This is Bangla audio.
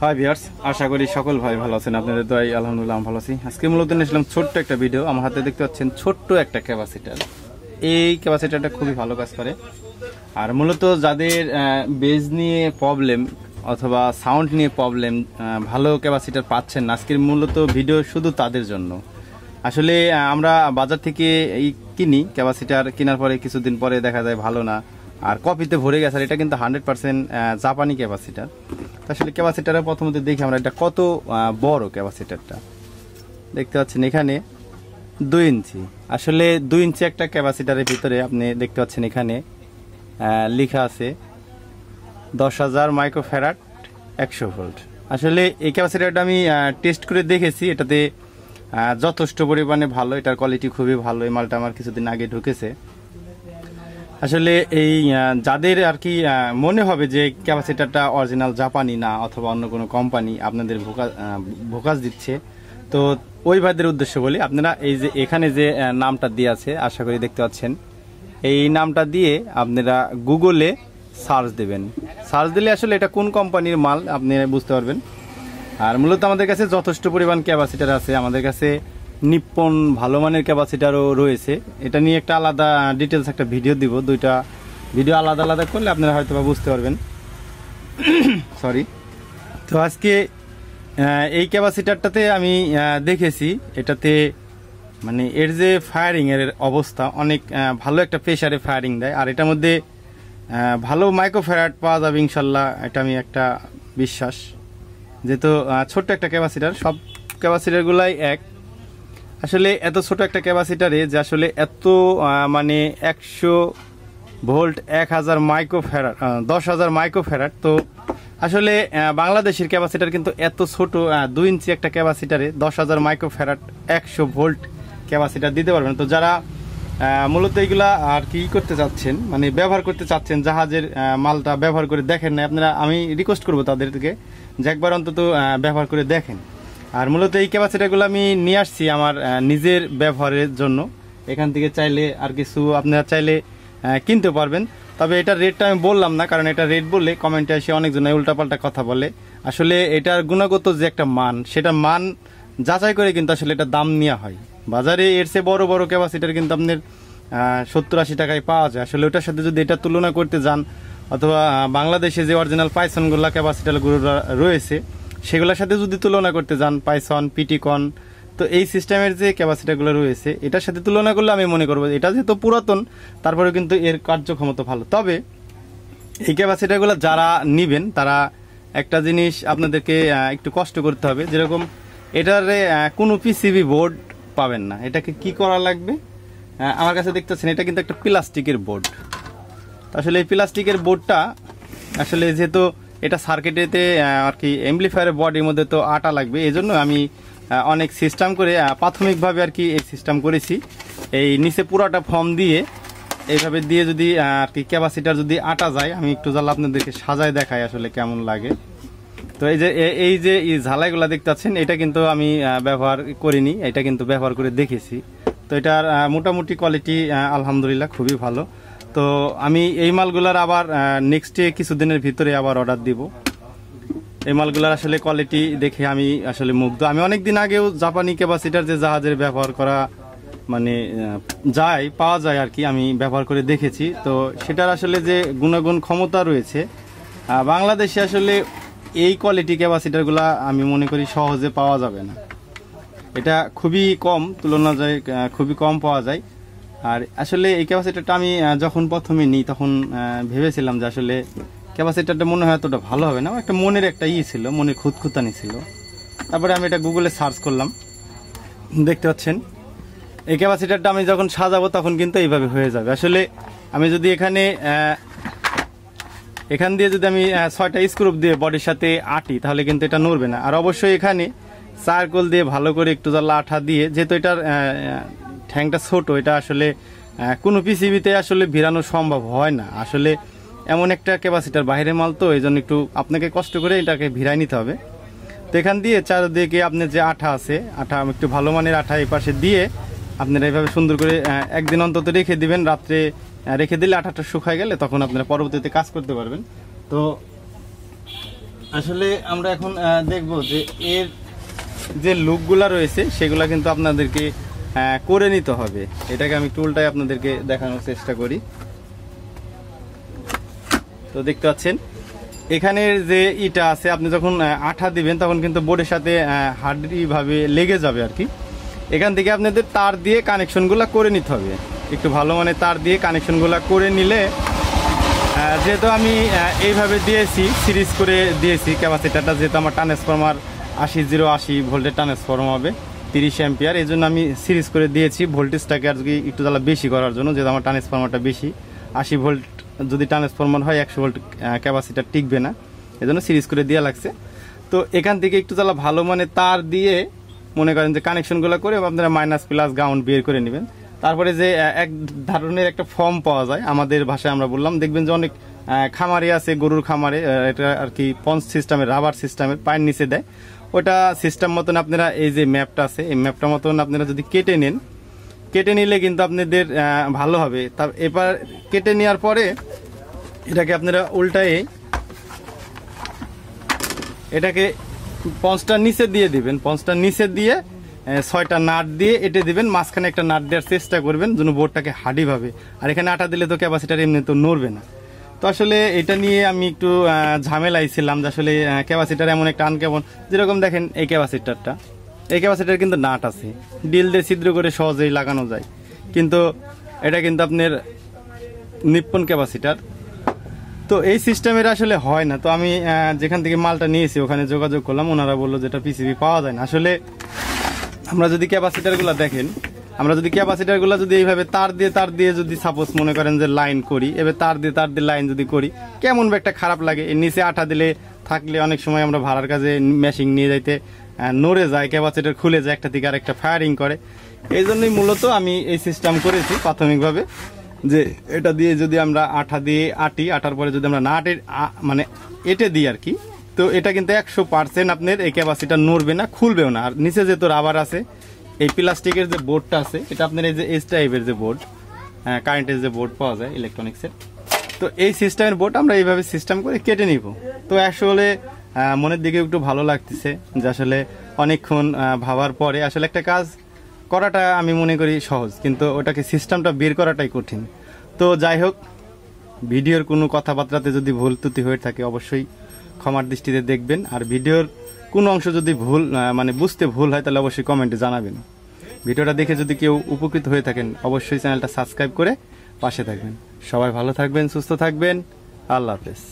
হাই ভিউয়ার্স, আশা করি সকল ভাই ভালো আছেন। আপনাদের দোয়ায় আলহামদুলিল্লাহ আমি ভালো আছি। আজকে মূলত নিয়েছিলাম ছোট্ট একটা ভিডিও। আমার হাতে দেখতে পাচ্ছেন ছোট্ট একটা ক্যাপাসিটার। এই ক্যাপাসিটারটা খুবই ভালো কাজ করে। আর মূলত যাদের বেজ নিয়ে প্রবলেম অথবা সাউন্ড নিয়ে প্রবলেম, ভালো ক্যাপাসিটার পাচ্ছেন না, আজকের মূলত ভিডিও শুধু তাদের জন্য। আসলে আমরা বাজার থেকে এই কিনি ক্যাপাসিটার, কেনার পরে কিছুদিন পরে দেখা যায় ভালো না, আর কপিতে ভরে গেছে। আর এটা কিন্তু 100% জাপানি ক্যাপাসিটার। আসলে ক্যাপাসিটারের প্রথমত দেখি আমরা এটা কত বড় ক্যাপাসিটারটা দেখতে পাচ্ছেন এখানে 2 ইঞ্চি। আসলে 2 ইঞ্চি একটা ক্যাপাসিটারের ভিতরে আপনি দেখতে পাচ্ছেন এখানে লেখা আছে 10,000 মাইক্রোফ্যারাড 100 ভোল্ট। আসলে এই ক্যাপাসিটারটা আমি টেস্ট করে দেখেছি, এটাতে যথেষ্ট পরিমাণে ভালো, এটার কোয়ালিটি খুবই ভালো। এই মালটা আমার কিছুদিন আগে ঢুকেছে। আসলে এই যাদের আর কি মনে হবে যে ক্যাপাসিটারটা অরিজিনাল জাপানি না অথবা অন্য কোনো কোম্পানি আপনাদের ভোকাস দিচ্ছে, তো ওই ভাইদের উদ্দেশ্য বলি, আপনারা এই যে এখানে যে নামটা দিয়ে আছে, আশা করি দেখতে পাচ্ছেন, এই নামটা দিয়ে আপনারা গুগলে সার্চ দেবেন। সার্চ দিলে আসলে এটা কোন কোম্পানির মাল আপনি বুঝতে পারবেন। আর মূলত আমাদের কাছে যথেষ্ট পরিমাণ ক্যাপাসিটার আছে। আমাদের কাছে নিপ্পন ভালো মানের ক্যাপাসিটারও রয়েছে। এটা নিয়ে একটা আলাদা ডিটেলস একটা ভিডিও দিব। দুইটা ভিডিও আলাদা আলাদা করলে আপনারা হয়তো বা বুঝতে পারবেন। সরি। তো আজকে এই ক্যাপাসিটারটাতে আমি দেখেছি, এটাতে মানে এর যে ফায়ারিং এর অবস্থা অনেক ভালো, একটা প্রেসারে ফায়ারিং দেয়। আর এটার মধ্যে ভালো মাইক্রোফ্যারাড পাওয়া যাবে ইনশাল্লাহ, এটা আমি একটা বিশ্বাস। যেহেতু ছোট্ট একটা ক্যাপাসিটার, সব ক্যাপাসিটারগুলাই এক। আসলে এত ছোট একটা ক্যাপাসিটারে যে আসলে এত মানে 100 ভোল্ট 1000 মাইক্রোফ্যারাড 10,000 মাইক্রোফ্যারাড, তো আসলে বাংলাদেশের ক্যাপাসিটার কিন্তু এত ছোট 2 ইঞ্চি একটা ক্যাপাসিটারে 10,000 মাইক্রোফ্যারাড 100 ভোল্ট ক্যাপাসিটার দিতে পারবেন। তো যারা মূলত এইগুলা আর কি করতে চাচ্ছেন, মানে ব্যবহার করতে চাচ্ছেন, জাহাজের মালটা ব্যবহার করে দেখেন না আপনারা, আমি রিকোয়েস্ট করবো তাদেরকে যে একবার অন্তত ব্যবহার করে দেখেন। আর মূলত এই ক্যাপাসিটারগুলো আমি নিয়ে আসছি আমার নিজের ব্যবহারের জন্য। এখান থেকে চাইলে আর কিছু আপনারা চাইলে কিনতে পারবেন। তবে এটার রেটটা আমি বললাম না, কারণ এটা রেট বললে কমেন্টে এসে অনেকজন উল্টাপাল্টা কথা বলে। আসলে এটার গুণগত যে একটা মান, সেটা মান যাচাই করে কিন্তু আসলে এটা দাম নেওয়া হয়। বাজারে এর চেয়ে বড় বড় ক্যাপাসিটার কিন্তু আপনার 70-80 টাকায় পাওয়া যায়। আসলে ওটার সাথে যদি এটা তুলনা করতে যান, অথবা বাংলাদেশে যে অরিজিনাল পাইসনগুলো ক্যাপাসিটারগুলো রয়েছে সেগুলোর সাথে যদি তুলনা করতে যান, পাইসন, পিটিকন, তো এই সিস্টেমের যে ক্যাপাসিটারগুলো রয়েছে এটার সাথে তুলনা করলে আমি মনে করবো এটা যেহেতু পুরাতন, তারপরেও কিন্তু এর কার্যক্ষমতা ভালো। তবে এই ক্যাপাসিটারগুলো যারা নিবেন তারা একটা জিনিস আপনাদেরকে একটু কষ্ট করতে হবে। যেরকম এটারে কোনো পিসিবি বোর্ড পাবেন না। এটাকে কি করা লাগবে, আমার কাছে দেখতেছেন এটা কিন্তু একটা প্লাস্টিকের বোর্ড। আসলে এই প্লাস্টিকের বোর্ডটা আসলে যেহেতু এটা সার্কিটেতে আর কি এমপ্লিফায়ারের বডির মধ্যে তো আটা লাগবে, এই জন্য আমি অনেক সিস্টেম করে প্রাথমিকভাবে আর কি এই সিস্টেম করেছি। এই নিচে পুরাটা ফর্ম দিয়ে এইভাবে দিয়ে যদি আর কি ক্যাপাসিটার যদি আটা যায়, আমি একটু জ্বালা আপনাদেরকে সাজায় দেখাই আসলে কেমন লাগে। তো এই যে ঝালাইগুলা দেখতে পাচ্ছেন, এটা কিন্তু আমি ব্যবহার করিনি, এটা কিন্তু ব্যবহার করে দেখেছি। তো এটার মোটামুটি কোয়ালিটি আলহামদুলিল্লাহ খুবই ভালো। তো আমি এই মালগুলার আবার নেক্সটে কিছুদিনের ভিতরে আবার অর্ডার দিব। এই মালগুলার আসলে কোয়ালিটি দেখে আমি আসলে মুগ্ধ। আমি অনেক দিন আগেও জাপানি ক্যাপাসিটার যে জাহাজের ব্যবহার করা মানে পাওয়া যায় আর কি, আমি ব্যবহার করে দেখেছি। তো সেটার আসলে যে গুণাগুণ ক্ষমতা রয়েছে, বাংলাদেশে আসলে এই কোয়ালিটি ক্যাপাসিটারগুলা আমি মনে করি সহজে পাওয়া যাবে না। এটা খুবই কম, তুলনা যায় খুবই কম পাওয়া যায়। আর আসলে এই ক্যাপাসিটারটা আমি যখন প্রথমে নিই তখন ভেবেছিলাম যে আসলে ক্যাপাসিটারটা মনে হয় এতটা ভালো হবে না, একটা মনের একটা ছিল, মনের খুঁতখুঁতানি ছিল। তারপরে আমি এটা গুগলে সার্চ করলাম, দেখতে পাচ্ছেন এই ক্যাপাসিটারটা আমি যখন সাজাবো তখন কিন্তু এইভাবে হয়ে যাবে। আসলে আমি যদি এখান দিয়ে যদি আমি 6টা স্ক্রু দিয়ে বডির সাথে আটি, তাহলে কিন্তু এটা নড়বে না। আর অবশ্যই এখানে চারকোল দিয়ে ভালো করে একটু জ্বালা আঠা দিয়ে, যেহেতু এটার ঠ্যাংটা ছোট, এটা আসলে কোনো পিসিবিতে আসলে ভিড়ানো সম্ভব হয় না। আসলে এমন একটা ক্যাপাসিটার বাইরের মাল, তো এই জন্য একটু আপনাকে কষ্ট করে এটাকে ভিড়াই নিতে হবে। তো এখান দিয়ে চারদিকে আপনার যে আঠা আছে, আঠা একটু ভালো মানের আঠা এই পাশে দিয়ে আপনারা এইভাবে সুন্দর করে একদিন অন্তত রেখে দিবেন। রাত্রে রেখে দিলে আঠাটা শুকায় গেলে তখন আপনারা পরবর্তীতে কাজ করতে পারবেন। তো আসলে আমরা এখন দেখব যে এর যে লুকগুলা রয়েছে সেগুলা কিন্তু আপনাদেরকে করে নিতে হবে। এটাকে আমি টুলটাই আপনাদেরকে দেখানোর চেষ্টা করি। তো দেখতে পাচ্ছেন এখানের যে ইটা আছে, আপনি যখন আঠা দিবেন তখন কিন্তু বোর্ডের সাথে হার্ডভাবে লেগে যাবে আর কি। এখান থেকে আপনাদের তার দিয়ে কানেকশনগুলো করে নিতে হবে, একটু ভালো মানে তার দিয়ে কানেকশনগুলো করে নিলে, যেহেতু আমি এইভাবে দিয়েছি, সিরিজ করে দিয়েছি ক্যাপাসিটারটা, যেহেতু আমার ট্রান্সফরমার 80 ভোল্টের ট্রান্সফরমার হবে 30 অ্যাম্পিয়ার, এই জন্য আমি সিরিজ করে দিয়েছি ভোল্টেজটাকে আর কি একটু জ্বালা বেশি করার জন্য, যেহেতু আমার ট্রান্সফরমারটা বেশি 80 ভোল্ট যদি ট্রান্সফরমার হয় 100 ভোল্ট ক্যাপাসিটার টিকবে না, এই জন্য সিরিজ করে দেওয়া লাগছে। তো এখান থেকে একটু জ্বালা ভালো মানে তার দিয়ে মনে করেন যে কানেকশনগুলো করে আপনারা মাইনাস প্লাস গ্রাউন্ড বের করে নেবেন। তারপরে যে এক ধরনের একটা ফর্ম পাওয়া যায়, আমাদের ভাষায় আমরা বললাম, দেখবেন যে অনেক খামারে আছে, গরুর খামারে, এটা আর কি পঞ্চ সিস্টেমের, রাবার সিস্টেমের পায়ের নিচে দেয়, ওটা সিস্টেম মতন আপনারা এই যে ম্যাপটা আছে, এই ম্যাপটা মতন আপনারা যদি কেটে নেন, কেটে নিলে কিন্তু আপনাদের ভালো হবে। তার এবার কেটে নেওয়ার পরে এটাকে আপনারা উল্টায়ে এটাকে পঞ্চটার নিচে দিয়ে দিবেন, পঞ্চটার নিচে দিয়ে 6টা নাট দিয়ে এটে দিবেন, মাঝখানে একটা নাট দেওয়ার চেষ্টা করবেন যেন বোর্ডটাকে হার্ডি ভাবে। আর এখানে আটা দিলে তো ক্যাপাসিটার এমনি তো নড়বে না। তো আসলে এটা নিয়ে আমি একটু ঝামেলাই ছিলাম যে আসলে ক্যাপাসিটার এমন একটা আনকেমন, যেরকম দেখেন এই ক্যাপাসিটারটা, এই ক্যাপাসিটার কিন্তু নাট আছে, ডিল দিয়ে ছিদ্র করে সহজেই লাগানো যায়, কিন্তু এটা কিন্তু আপনার নিপ্পন ক্যাপাসিটার, তো এই সিস্টেমের আসলে হয় না। তো আমি যেখান থেকে মালটা নিয়েছি ওখানে যোগাযোগ করলাম, ওনারা বললো যেটা পিসিবি পাওয়া যায় না। আসলে আমরা যদি ক্যাপাসিটারগুলো দেখেন, আমরা যদি ক্যাপাসিটারগুলো যদি এইভাবে তার দিয়ে যদি সাপোজ মনে করেন যে লাইন করি, এবার তার দিয়ে লাইন যদি করি, কেমন একটা খারাপ লাগে। এর নিচে আঠা দিলে থাকলে অনেক সময় আমরা ভাড়ার কাজে মেশিন নিয়ে যাইতে নড়ে যায়, ক্যাপাসিটার খুলে যায়, একটা থেকে আরেকটা ফায়ারিং করে। এই জন্যই মূলত আমি এই সিস্টেম করেছি প্রাথমিকভাবে, যে এটা দিয়ে যদি আমরা আঠা দিয়ে আটার পরে যদি আমরা নাটের মানে এটে দিই আর কি, তো এটা কিন্তু 100% আপনার এই ক্যাপাসিটার নড়বে না, খুলবেও না। আর নিচে যেহেতু রাবার আছে, এই প্লাস্টিকের যে বোর্ডটা আছে, এটা আপনার এই যে এস টাইপের যে বোর্ড, কারেন্টের যে বোর্ড পাওয়া যায় ইলেকট্রনিক্সের, তো এই সিস্টেমের বোর্ড আমরা এইভাবে সিস্টেম করে কেটে নিব। তো আসলে মনের দিকে একটু ভালো লাগতেছে যে আসলে অনেকক্ষণ ভাবার পরে আসলে একটা কাজ করাটা আমি মনে করি সহজ, কিন্তু ওটাকে সিস্টেমটা বের করাটাই কঠিন। তো যাই হোক, ভিডিওর কোনো কথাবার্তাতে যদি ভুল ত্রুটি হয়ে থাকে অবশ্যই ক্ষমার দৃষ্টিতে দেখবেন। আর ভিডিওর কোনো অংশ যদি ভুল মানে বুঝতে ভুল হয় তাহলে অবশ্যই কমেন্টে জানাবেন। ভিডিওটা দেখে যদি কেউ উপকৃত হয়ে থাকেন অবশ্যই চ্যানেলটা সাবস্ক্রাইব করে পাশে থাকবেন। সবাই ভালো থাকবেন, সুস্থ থাকবেন, আল্লাহ হাফেজ।